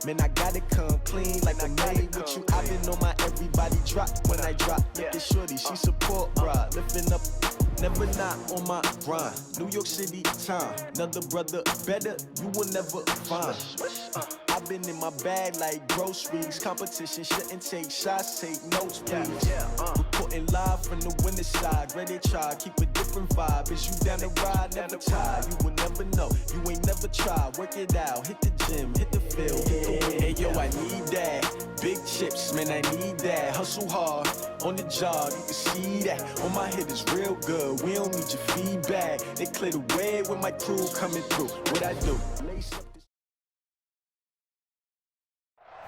Man, I gotta come clean like I'm made with you. I've been on my everybody drop when I drop. Look at shorty, she support ride. Lifting up, never not on my grind. New York City time, another brother better, you will never find. I've been in my bag like groceries. Competition shouldn't take shots, take notes, please. Reporting live from the winter side. Ready to try, keep a different vibe. Is you down the ride, never tired. You will never know, you ain't never tried. Work it out, hit the gym, hit the field, hit the wind. Hey yo, I need that. Big chips, man, I need that. Hustle hard, on the job, you can see that. On my head is real good, we don't need your feedback. They clear the way with my crew coming through. What I do? Lace up.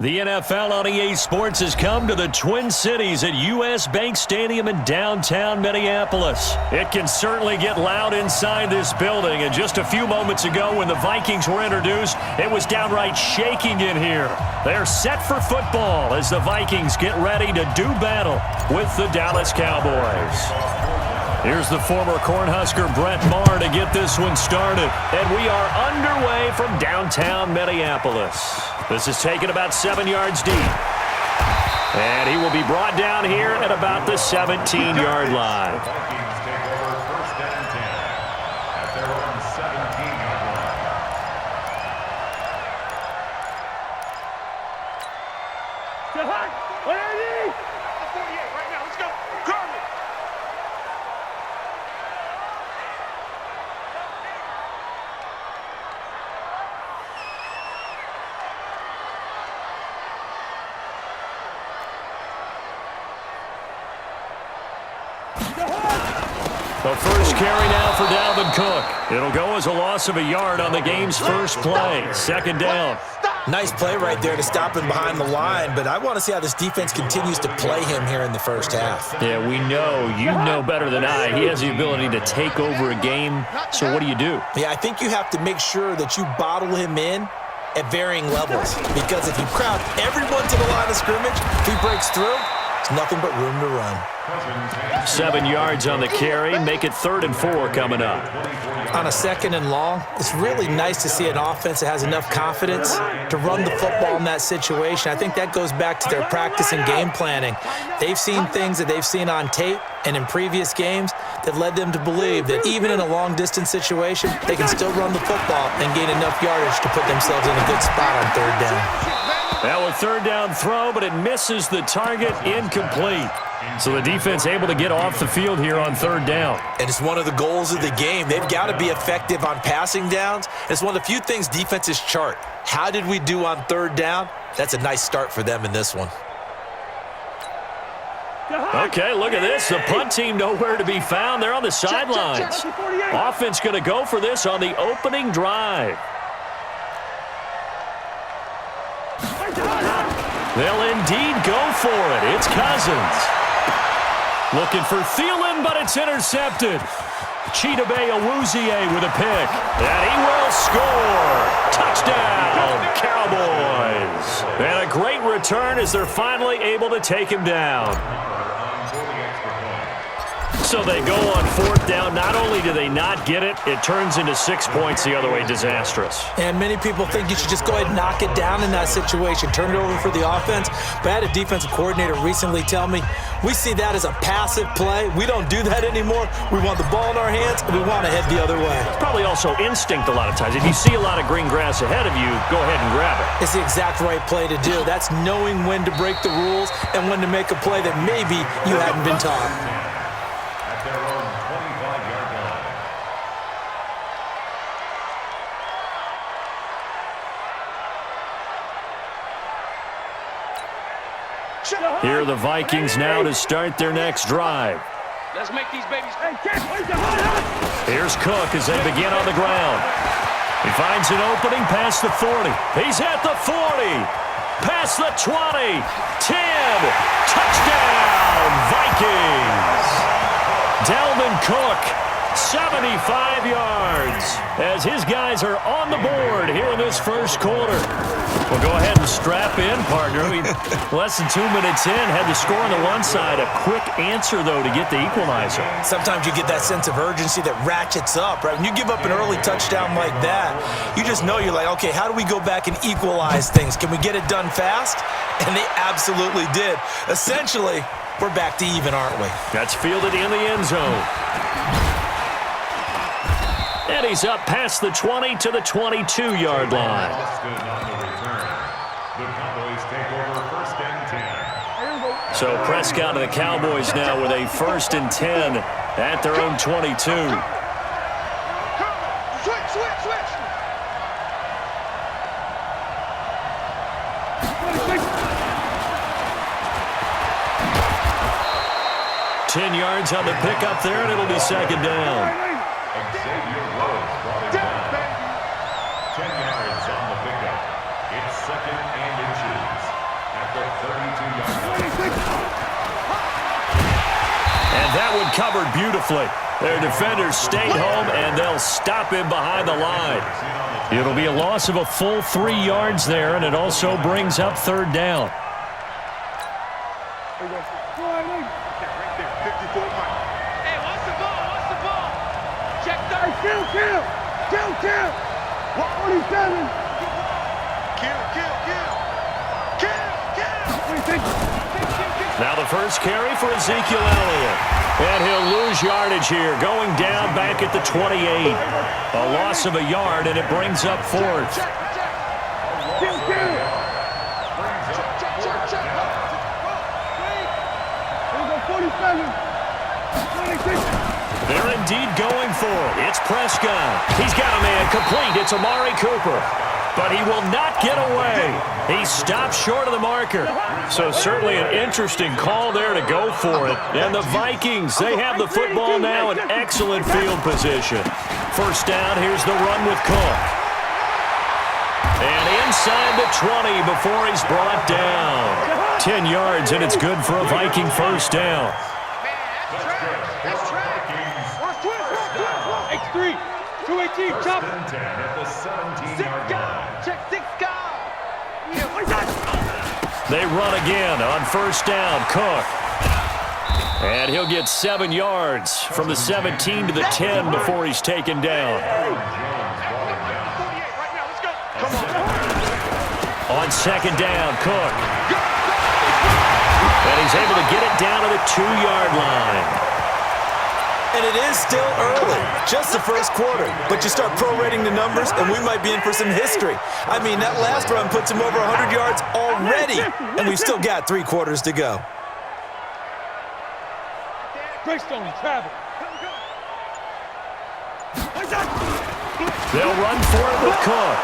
The NFL on EA Sports has come to the Twin Cities at US Bank Stadium in downtown Minneapolis. It can certainly get loud inside this building, and just a few moments ago when the Vikings were introduced, it was downright shaking in here. They're set for football as the Vikings get ready to do battle with the Dallas Cowboys. Here's the former Cornhusker Brett Maher to get this one started. And we are underway from downtown Minneapolis. This is taken about 7 yards deep. And he will be brought down here at about the 17-yard line. Vikings take over first and 10 at their own 17-yard line. 48 right now. Let's go. Carmen. The first carry now for Dalvin Cook. It'll go as a loss of a yard on the game's first play. Second down. Nice play right there to stop him behind the line, but I want to see how this defense continues to play him here in the first half. Yeah, we know. You know better than I. He has the ability to take over a game. So what do you do? Yeah, I think you have to make sure that you bottle him in at varying levels, because if you crowd everyone to the line of scrimmage, if he breaks through, it's nothing but room to run. 7 yards on the carry. Make it 3rd and 4 coming up. On a 2nd and long, it's really nice to see an offense that has enough confidence to run the football in that situation. I think that goes back to their practice and game planning. They've seen things that they've seen on tape and in previous games that led them to believe that even in a long-distance situation, they can still run the football and gain enough yardage to put themselves in a good spot on 3rd down. Well, a 3rd down throw, but it misses the target, incomplete. So the defense able to get off the field here on 3rd down. And it's one of the goals of the game. They've got to be effective on passing downs. It's one of the few things defenses chart. How did we do on 3rd down? That's a nice start for them in this one. Okay, look at this. The punt team nowhere to be found. They're on the sidelines. Offense going to go for this on the opening drive. They'll indeed go for it. It's Cousins. Looking for Thielen, but it's intercepted. Chidobe Awuzie with a pick. And he will score. Touchdown, Cowboys. And a great return as they're finally able to take him down. So they go on 4th down. Not only do they not get it, it turns into 6 points the other way. Disastrous. And many people think you should just go ahead and knock it down in that situation. Turn it over for the offense. But I had a defensive coordinator recently tell me, we see that as a passive play. We don't do that anymore. We want the ball in our hands, and we want to head the other way. It's probably also instinct a lot of times. If you see a lot of green grass ahead of you, go ahead and grab it. It's the exact right play to do. That's knowing when to break the rules and when to make a play that maybe you hadn't been taught. Their own 25-yard line. Here are the Vikings now to start their next drive. Let's make these babies. Here's Cook as they begin on the ground. He finds an opening past the 40. He's at the 40. Past the 20. 10. Touchdown, Vikings. Dalvin Cook 75 yards as his guys are on the board here in this first quarter. Well, go ahead and strap in, partner. Less than 2 minutes in, had the score on the one side. A quick answer, though, to get the equalizer. Sometimes you get that sense of urgency that ratchets up, right? When you give up an early touchdown like that, you just know you're like, okay, how do we go back and equalize things? Can we get it done fast? And they absolutely did. Essentially, we're back to even, aren't we? That's fielded in the end zone. And he's up past the 20 to the 22-yard line. So Prescott and the Cowboys now with a 1st and 10 at their own 22. Switch. 10 yards on the pickup there, and it'll be 2nd down. Xavier Rhodes brought him down. 10 yards on the pickup. It's 2nd and inches at the 32-yard line. And that one covered beautifully. Their defenders stayed home, and they'll stop him behind the line. It'll be a loss of a full 3 yards there, and it also brings up 3rd down. Kill. 147. Now the first carry for Ezekiel Elliott. And he'll lose yardage here, going down back at the 28. A loss of a yard, and it brings up 4th. They're indeed going for it. It's Prescott. He's got a man complete. It's Amari Cooper. But he will not get away. He stops short of the marker. So certainly an interesting call there to go for it. And the Vikings, they have the football now in excellent field position. 1st down, here's the run with Cook. And inside the 20 before he's brought down. 10 yards, and it's good for a Viking 1st down. X3, 218, chop. At the 17-yard line. Check 6 guy. They run again on 1st down, Cook. And he'll get 7 yards from the 17 to the 10 before he's taken down. On 2nd down, Cook. And he's able to get it down to the 2-yard line. And it is still early, just the first quarter. But you start prorating the numbers, and we might be in for some history. I mean, that last run puts him over 100 yards already, and we've still got 3 quarters to go. Greystone, travel. They'll run for it with Cook.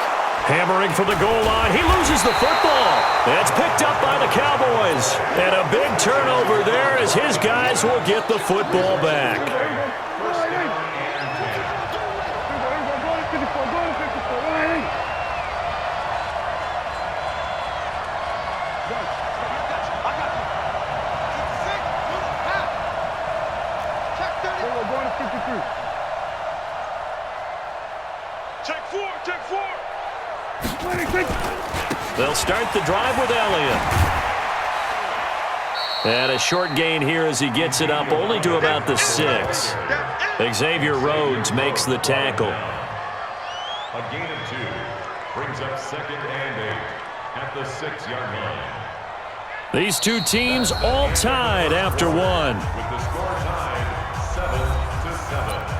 Hammering for the goal line. He loses the football. It's picked up by the Cowboys. And a big turnover there as his guys will get the football back. They'll start the drive with Elliott. And a short gain here as he gets it up only to about the 6. Xavier Rhodes makes the tackle. A gain of 2 brings up 2nd and 8 at the 6-yard line. These two teams all tied after 1. With the score tied 7-7.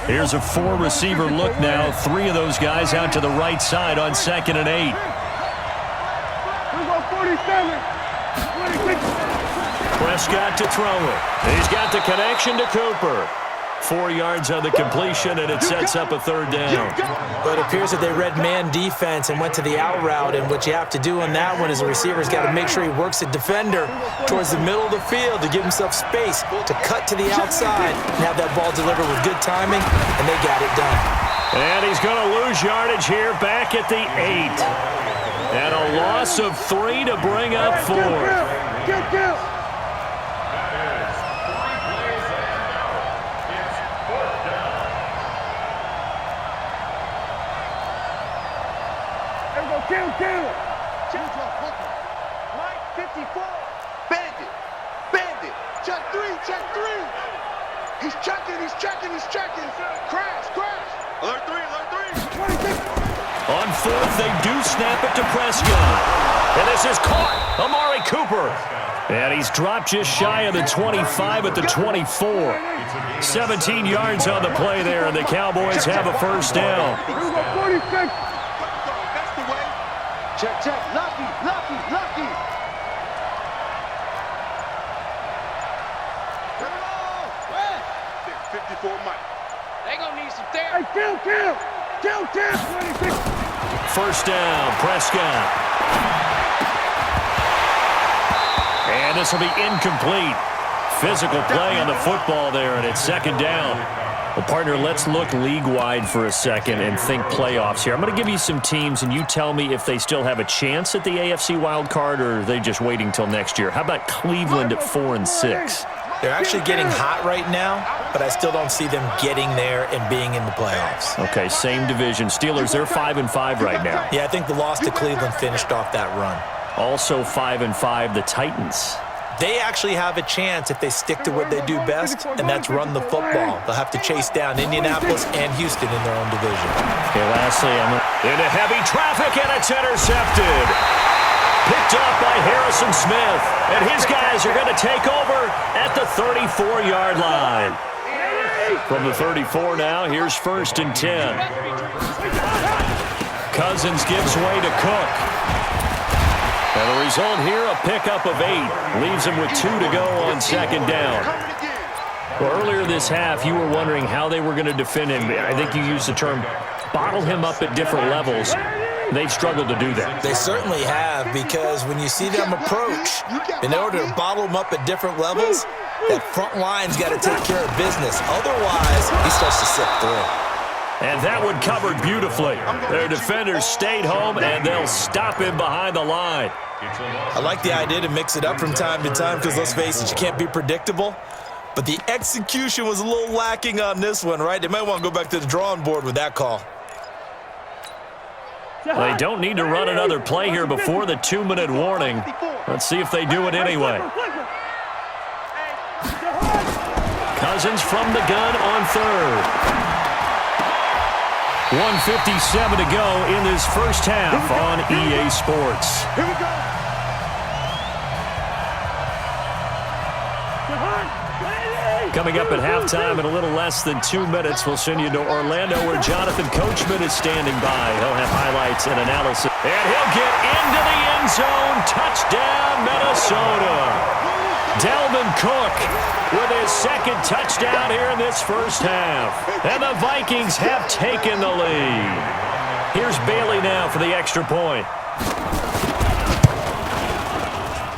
Here's a 4-receiver look now. 3 of those guys out to the right side on 2nd and 8. Prescott to throw it. He's got the connection to Cooper. 4 yards on the completion, and it sets up a third down. But it appears that they read man defense and went to the out route, and what you have to do on that one is the receiver's got to make sure he works the defender towards the middle of the field to give himself space to cut to the outside and have that ball delivered with good timing, and they got it done. And he's going to lose yardage here back at the 8. And a loss of 3 to bring up 4. Mike 54. Bandit. Check three. He's checking. Crash. Alert three. On 4th, they do snap it to Prescott. And this is caught. Amari Cooper. And he's dropped just shy of the 25 at the 24. 17 yards on the play there, and the Cowboys have a first down. Check. Lucky. 54 Mike. They gonna need some therapy. Hey, kill. 26. First down, Prescott. And this will be incomplete. Physical play on the football there, and it's second down. Well, partner, let's look league-wide for a second and think playoffs here. I'm going to give you some teams, and you tell me if they still have a chance at the AFC wild card, or are they just waiting till next year? How about Cleveland at 4-6? They're actually getting hot right now, but I still don't see them getting there and being in the playoffs. Okay, same division. Steelers, they're 5-5 right now. Yeah, I think the loss to Cleveland finished off that run. Also 5-5, the Titans. They actually have a chance if they stick to what they do best, and that's run the football. They'll have to chase down Indianapolis and Houston in their own division. Okay, lastly, into heavy traffic, and it's intercepted. Picked off by Harrison Smith, and his guys are going to take over at the 34-yard line. From the 34 now, here's 1st and 10. Cousins gives way to Cook. And the result here, a pickup of 8. Leaves him with 2 to go on second down. Well, earlier this half, you were wondering how they were going to defend him. I think you used the term bottle him up at different levels. They've struggled to do that. They certainly have, because when you see them approach, in order to bottle them up at different levels, that front line's got to take care of business. Otherwise, he starts to slip through. And that one covered beautifully. Their defenders stayed home, and they'll stop him behind the line. I like the idea to mix it up from time to time because, let's face it, you can't be predictable. But the execution was a little lacking on this one, right? They might want to go back to the drawing board with that call. Well, they don't need to run another play here before the 2-minute warning. Let's see if they do it anyway. Cousins from the gun on 3rd. 1:57 to go in this first half on EA Sports. Here we go. Coming up at halftime in a little less than 2 minutes, we'll send you to Orlando where Jonathan Coachman is standing by. He'll have highlights and analysis. And he'll get into the end zone. Touchdown, Minnesota. Dalvin Cook with his second touchdown here in this first half. And the Vikings have taken the lead. Here's Bailey now for the extra point.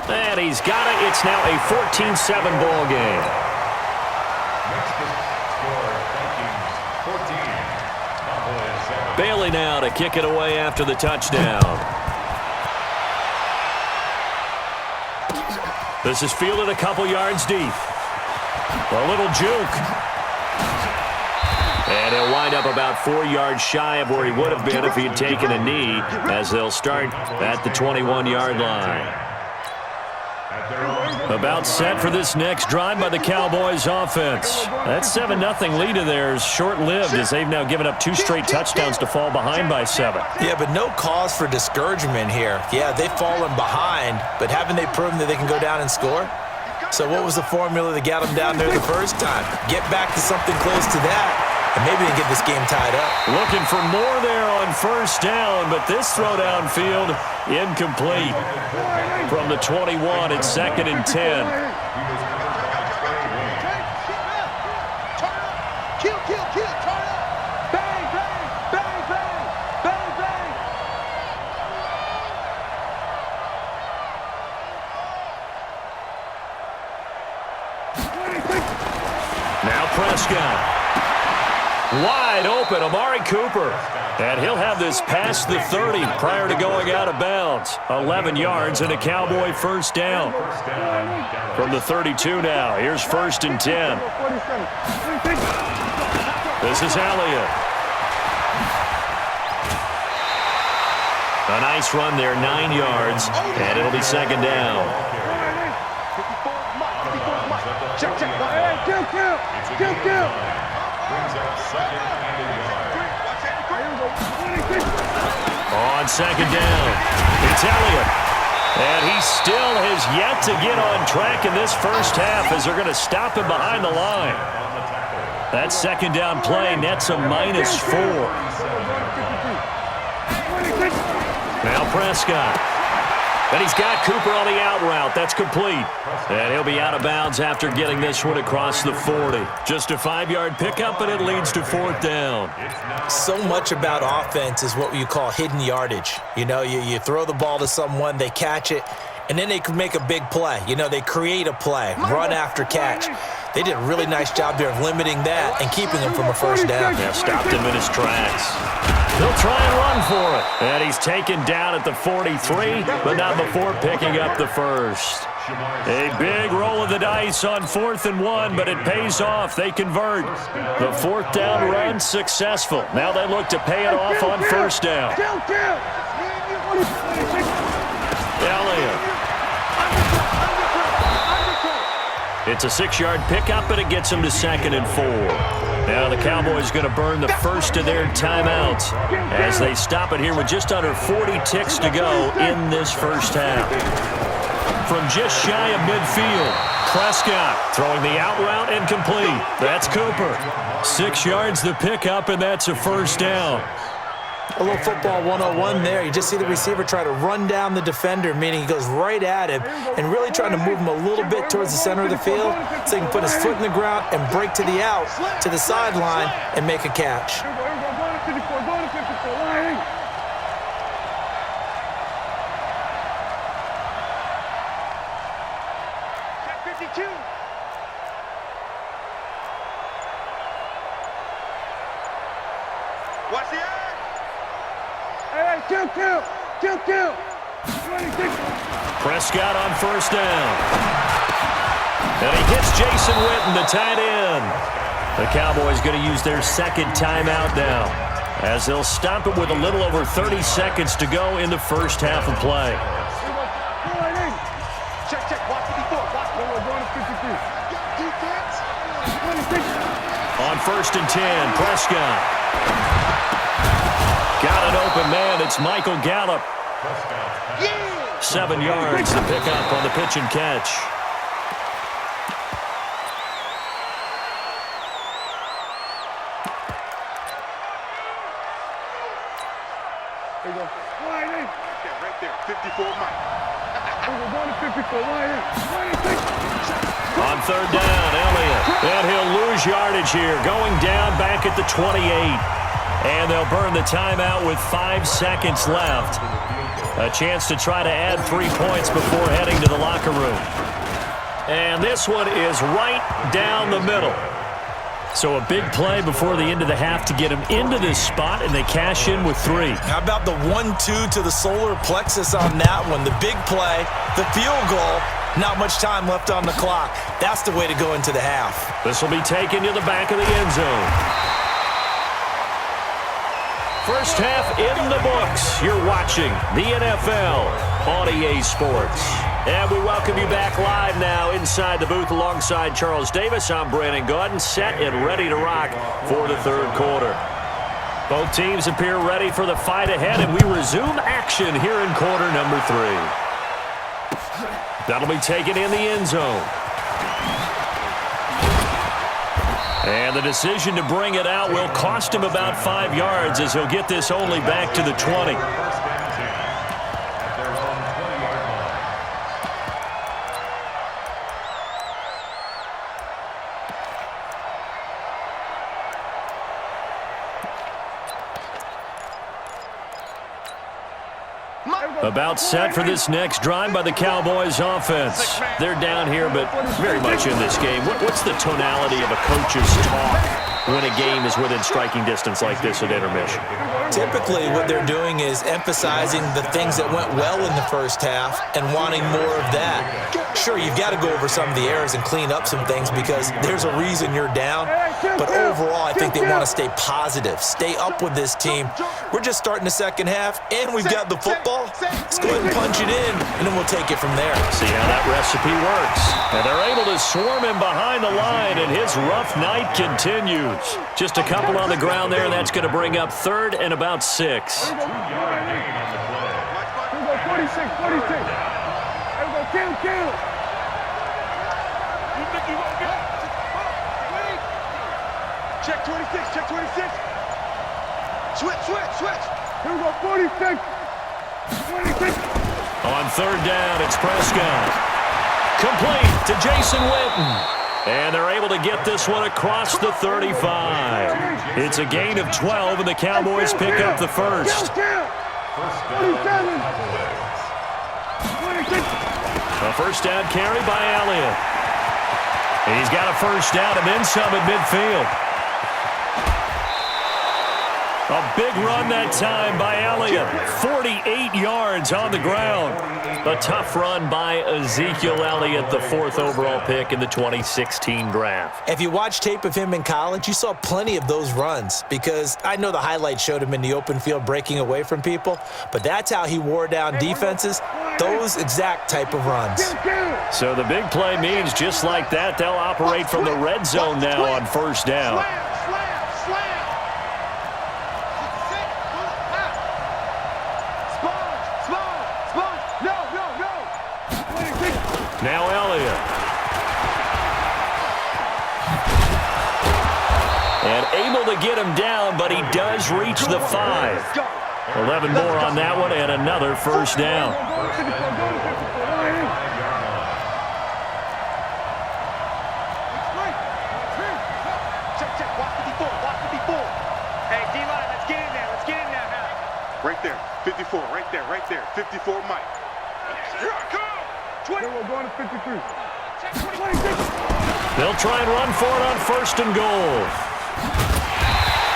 And he's got it. It's now a 14-7 ball game. Bailey now to kick it away after the touchdown. This is fielded a couple yards deep. A little juke. And he'll wind up about 4 yards shy of where he would have been if he had taken a knee, as they'll start at the 21-yard line. About set for this next drive by the Cowboys offense. That 7-0 lead of theirs short-lived, as they've now given up 2 straight touchdowns to fall behind by 7. Yeah, but no cause for discouragement here. Yeah, they've fallen behind, but haven't they proven that they can go down and score? So what was the formula that got them down there the first time? Get back to something close to that, and maybe they get this game tied up. Looking for more there on first down, but this throw downfield incomplete. From the 21, it's 2nd and 10. Wide open, Amari Cooper. And he'll have this past the 30 prior to going out of bounds. 11 yards and a Cowboy first down. From the 32 now, here's 1st and 10. This is Elliott. A nice run there, 9 yards, and it'll be 2nd down. On 2nd down, it's Elliott. And he still has yet to get on track in this first half as they're going to stop him behind the line. That 2nd down play nets a -4. Now Prescott. And he's got Cooper on the out route. That's complete. And he'll be out of bounds after getting this one across the 40. Just a 5-yard pickup, and it leads to 4th down. So much about offense is what you call hidden yardage. You know, you throw the ball to someone, they catch it, and then they can make a big play. You know, they create a play, run after catch. They did a really nice job there of limiting that and keeping him from a first down. Yeah, stopped him in his tracks. He'll try and run for it. And he's taken down at the 43, but not before picking up the first. A big roll of the dice on 4th and 1, but it pays off. They convert. The 4th down run successful. Now they look to pay it off on 1st down. Elliott. It's a 6-yard pickup, and it gets him to 2nd and 4. Now the Cowboys going to burn the first of their timeouts as they stop it here with just under 40 ticks to go in this first half. From just shy of midfield, Prescott throwing the out route and complete. That's Cooper. 6 yards the pickup, and that's a first down. A little football 101 there. You just see the receiver try to run down the defender, meaning he goes right at him and really trying to move him a little bit towards the center of the field so he can put his foot in the ground and break to the out, to the sideline, and make a catch. Watch the eye. Hey, kill. Prescott on 1st down. And he hits Jason Witten, the tight end. The Cowboys going to use their 2nd timeout now as they'll stop it with a little over 30 seconds to go in the first half of play. Check. Watch 54. On 1st and 10, Prescott. Got an open man. It's Michael Gallup. 7 yards to pick up on the pitch and catch. There you go. Right there. 54 Mike. On 3rd down, Elliott. And he'll lose yardage here. Going down back at the 28. And they'll burn the timeout with 5 seconds left. A chance to try to add 3 points before heading to the locker room. And this one is right down the middle. So a big play before the end of the half to get him into this spot, and they cash in with 3. How about the 1-2 to the solar plexus on that one? The big play, the field goal, not much time left on the clock. That's the way to go into the half. This will be taken to the back of the end zone. First half in the books. You're watching the NFL on EA Sports. And we welcome you back live now inside the booth alongside Charles Davis. I'm Brandon Gaudin, set and ready to rock for the 3rd quarter. Both teams appear ready for the fight ahead, and we resume action here in quarter number 3. That'll be taken in the end zone. And the decision to bring it out will cost him about 5 yards as he'll get this only back to the 20. About set for this next drive by the Cowboys offense. They're down here, but very much in this game. What's the tonality of a coach's talk when a game is within striking distance like this at intermission? Typically, what they're doing is emphasizing the things that went well in the first half and wanting more of that. Sure, you've got to go over some of the errors and clean up some things because there's a reason you're down. But overall, I think they want to stay positive, stay up with this team. We're just starting the second half, and we've got the football. Let's go ahead and punch it in, and then we'll take it from there. See how that recipe works. And they're able to swarm him behind the line, and his rough night continues. Just a couple on the ground there, and that's going to bring up third and about 6. 46, 46. Kill. Check 26, check 26. Switch. Here we go, 46. 26. On third down, it's Prescott. Complete to Jason Witten. And they're able to get this one across the 35. It's a gain of 12, and the Cowboys pick up the first. 27. 26. A first down carry by Elliott. He's got a first down and then some at midfield. A big run that time by Elliott. 48 yards on the ground. A tough run by Ezekiel Elliott, the 4th overall pick in the 2016 draft. If you watch tape of him in college, you saw plenty of those runs because I know the highlights showed him in the open field breaking away from people, but that's how he wore down defenses, those exact type of runs. So the big play means just like that, they'll operate from the red zone now on first down. Now Elliott. And able to get him down, but he does reach the 5. 11 more on that one, and another first down. Hey, D-line, let's get in there now. Right there, 54, right there, 54, Mike. Here I come. We're going to 53. They'll try and run for it on first and goal.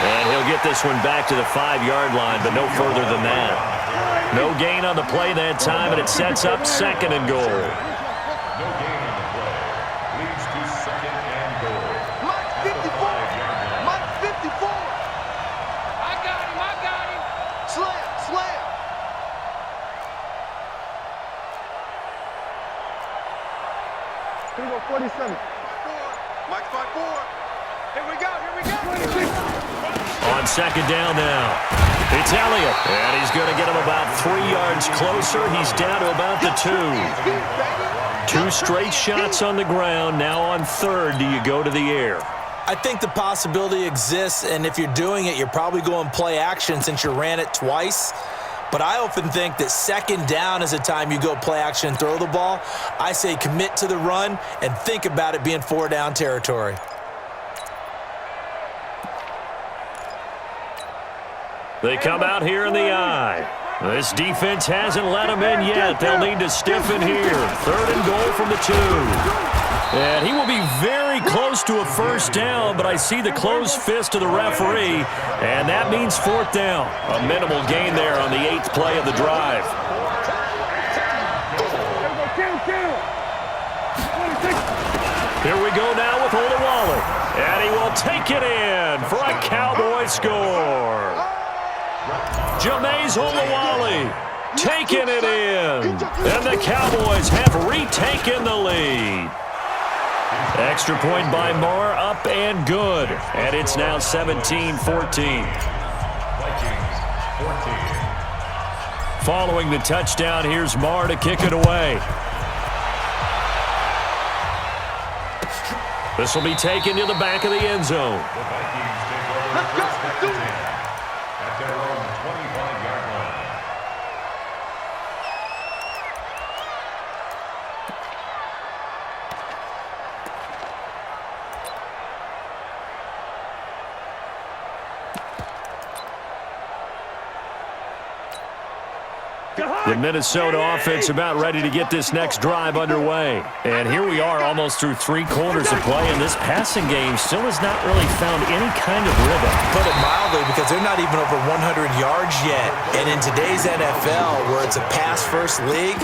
And he'll get this one back to the 5-yard line, but no further than that. No gain on the play that time, and it sets up second and goal. No gain on the play. Leads to second and goal. Mike 54. Mike 54. I got him. Slam. Here we go, 47. Mike 5-4. Here we go. 26. On second down now, it's Elliott. And he's going to get him about 3 yards closer. He's down to about the 2. 2 straight shots on the ground. Now on third, do you go to the air? I think the possibility exists, and if you're doing it, you're probably going play action since you ran it twice. But I often think that second down is a time you go play action and throw the ball. I say commit to the run and think about it being 4-down territory. They come out here in the eye. This defense hasn't let them in yet. They'll need to stiffen here. Third and goal from the 2. And he will be very close to a first down, but I see the closed fist of the referee, and that means 4th down. A minimal gain there on the 8th play of the drive. Here we go now with Olawale, and he will take it in for a Cowboy score. Jameis Olawale taking it in, and the Cowboys have retaken the lead. Extra point by Marr, up and good. And it's now 17-14. Following the touchdown, here's Marr to kick it away. This will be taken to the back of the end zone. At their own 25-yard line. The Minnesota offense about ready to get this next drive underway. And here we are almost through 3 quarters of play, and this passing game still has not really found any kind of rhythm. Put it mildly, because they're not even over 100 yards yet. And in today's NFL, where it's a pass-first league,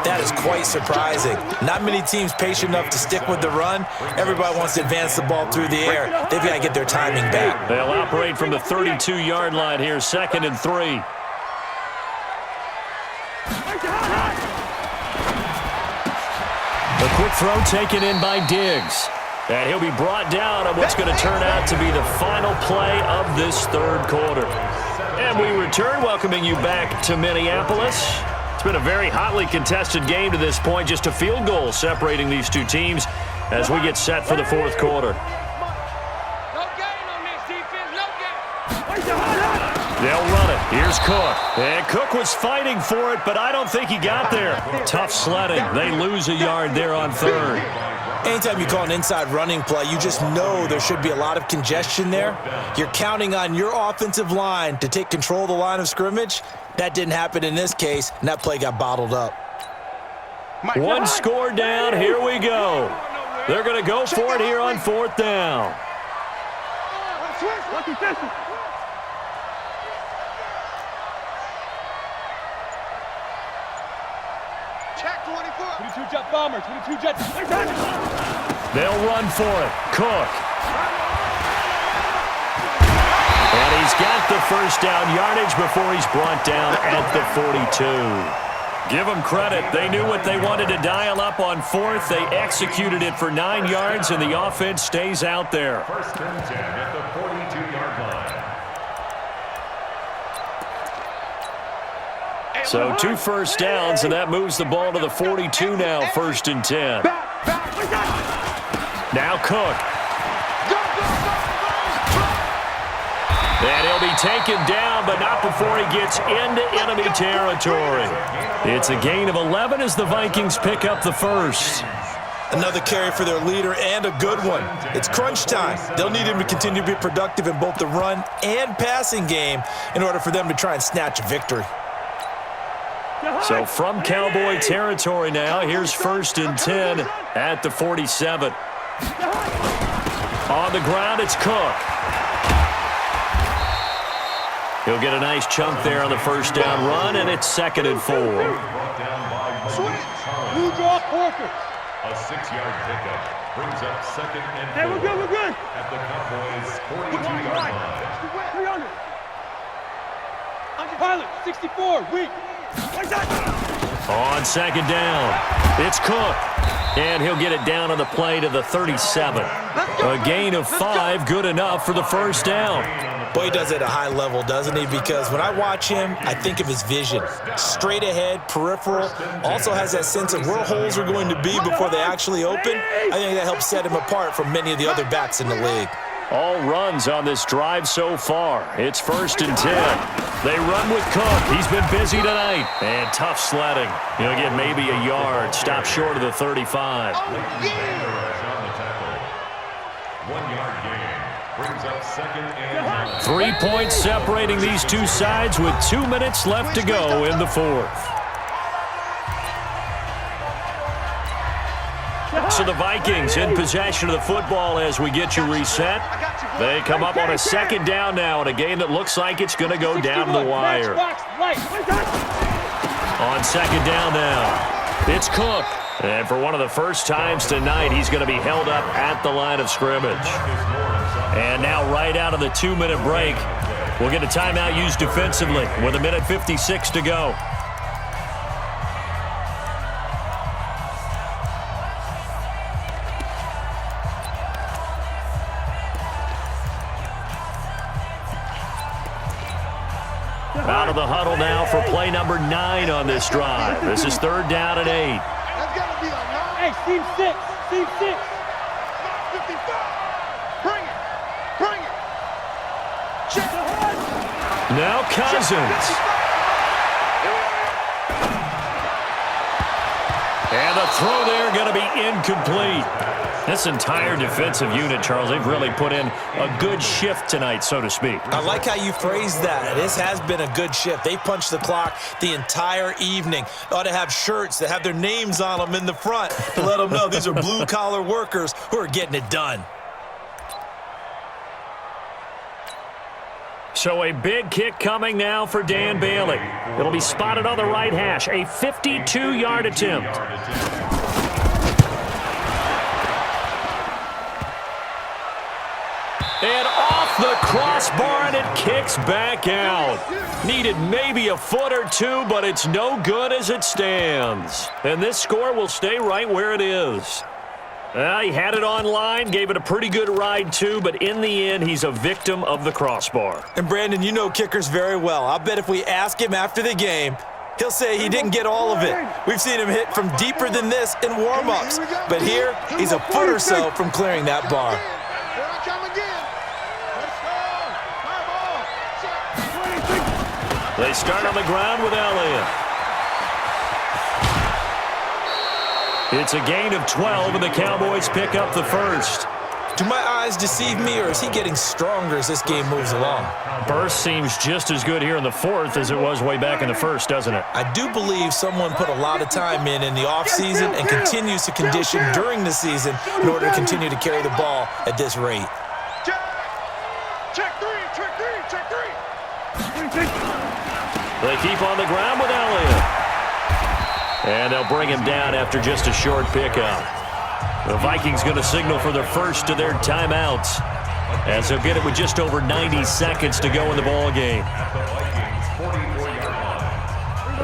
that is quite surprising. Not many teams patient enough to stick with the run. Everybody wants to advance the ball through the air. They've got to get their timing back. They'll operate from the 32-yard line here, 2nd and 3. A quick throw taken in by Diggs. And he'll be brought down on what's going to turn out to be the final play of this 3rd quarter. And we return, welcoming you back to Minneapolis. It's been a very hotly contested game to this point. Just a field goal separating these two teams as we get set for the 4th quarter. No gain on this defense, no gain. They'll run it. Here's Cook. And Cook was fighting for it, but I don't think he got there. Tough sledding. They lose a yard there on 3rd. Anytime you call an inside running play, you just know there should be a lot of congestion there. You're counting on your offensive line to take control of the line of scrimmage. That didn't happen in this case, and that play got bottled up. 1 score down. Here we go. They're going to go for it here on 4th down. Check 24. 22 jet bomber, 22 jet. They'll run for it. Cook. And he's got the first down yardage before he's brought down at the 42. Give them credit. They knew what they wanted to dial up on 4th. They executed it for 9 yards, and the offense stays out there. 1st and 10 at the 42-yard line. So 2 first downs, and that moves the ball to the 42 now, 1st and 10. Now Cook. And he'll be taken down, but not before he gets into enemy territory. It's a gain of 11 as the Vikings pick up the 1st. Another carry for their leader, and a good one. It's crunch time. They'll need him to continue to be productive in both the run and passing game in order for them to try and snatch a victory. So from Cowboy territory now, here's 1st and 10 at the 47. On the ground, it's Cook. He'll get a nice chunk there on the 1st down run, and it's 2nd and 4. Brought down by Blue draw Porter. a 6-yard pickup brings up 2nd and 4. Hey, we're good. At the Cowboys' 42-yard line. 300. Pilot, 64, weak. On 2nd down, it's Cook. And he'll get it down on the play to the 37. A gain of 5, good enough for the 1st down. Boy, he does it at a high level, doesn't he? Because when I watch him, I think of his vision. Straight ahead, peripheral. Also has that sense of where holes are going to be before they actually open. I think that helps set him apart from many of the other backs in the league. All runs on this drive so far. It's 1st and 10. They run with Cook. He's been busy tonight. And tough sledding. He'll get maybe a yard. Stop short of the 35. On the tackle. 1-yard gain brings up 2nd and 9. 3 points separating these two sides with 2 minutes left to go in the 4th. So the Vikings in possession of the football as we get you reset. They come up on a 2nd down now in a game that looks like it's going to go down to the wire. On 2nd down now, it's Cook. And for one of the first times tonight, he's going to be held up at the line of scrimmage. And now right out of the 2-minute break, we'll get a timeout used defensively with 1:56 to go. Out of the huddle now for play number 9 on this drive. This is 3rd down and 8. That's got to be a long. Hey, Team 6. Team 6. 55. Bring it. Bring it. Check. Now Cousins. And the throw there going to be incomplete. This entire defensive unit, Charles, they've really put in a good shift tonight, so to speak. I like how you phrased that. This has been a good shift. They punched the clock the entire evening. They ought to have shirts that have their names on them in the front to let them know these are blue-collar workers who are getting it done. So a big kick coming now for Dan Bailey. It'll be spotted on the right hash. A 52-yard attempt. And off the crossbar, and it kicks back out. Needed maybe a foot or two, but it's no good as it stands. And this score will stay right where it is. He had it online, gave it a pretty good ride too, but in the end, he's a victim of the crossbar. And Brandon, you know kickers very well. I bet if we ask him after the game, he'll say he didn't get all of it. We've seen him hit from deeper than this in warm-ups. But here, he's a foot or so from clearing that bar. They start on the ground with Elliott. It's a gain of 12, and the Cowboys pick up the first. Do my eyes deceive me, or is he getting stronger as this game moves along? Burst seems just as good here in the fourth as it was way back in the first, doesn't it? I do believe someone put a lot of time in the offseason and continues to condition during the season in order to continue to carry the ball at this rate. Check three, check three, check three. They keep on the ground with Elliott. And they'll bring him down after just a short pickup. The Vikings going to signal for the first of their timeouts, as they'll get it with just over 90 seconds to go in the ball game.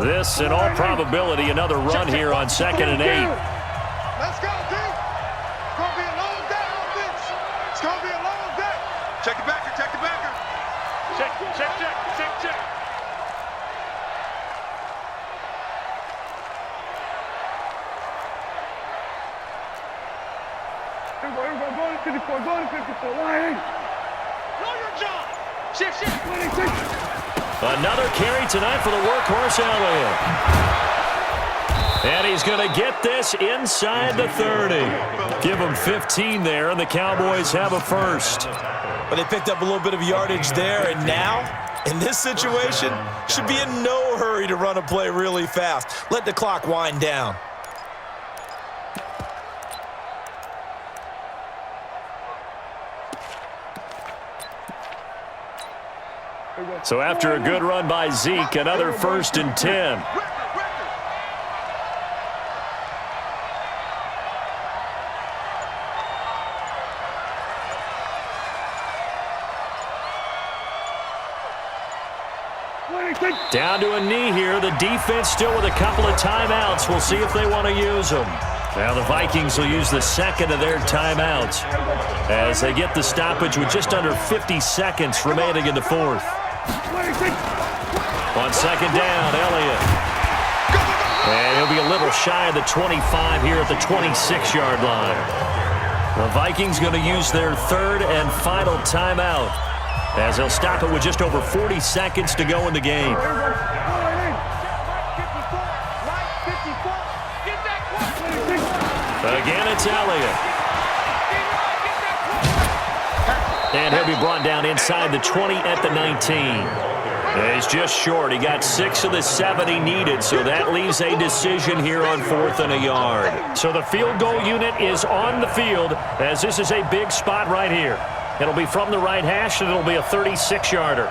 This, in all probability, another run here on 2nd and 8. Let's go, D. It's going to be a long day on this. It's going to be a long day. Check the backer, check the backer. Check, check, check, check, check. Everybody, go to 54, go to 54. Line. Know your job. Shift, shift. 26. Another carry tonight for the workhorse Elliott. And he's going to get this inside the 30. Give him 15 there, and the Cowboys have a first. But they picked up a little bit of yardage there, and now, in this situation, should be in no hurry to run a play really fast. Let the clock wind down. So after a good run by Zeke, another 1st and 10. Down to a knee here. The defense still with a couple of timeouts. We'll see if they want to use them. Now the Vikings will use the second of their timeouts as they get the stoppage with just under 50 seconds remaining in the fourth. On 2nd down, Elliott. And he'll be a little shy of the 25 here at the 26-yard line. The Vikings going to use their 3rd and final timeout as they'll stop it with just over 40 seconds to go in the game. Again, it's Elliott. And he'll be brought down inside the 20 at the 19. He's just short. He got 6 of the 7 he needed, so that leaves a decision here on 4th and a yard. So the field goal unit is on the field, as this is a big spot right here. It'll be from the right hash, and it'll be a 36-yarder.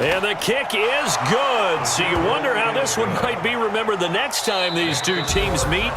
And the kick is good. So you wonder how this one might be remembered the next time these two teams meet.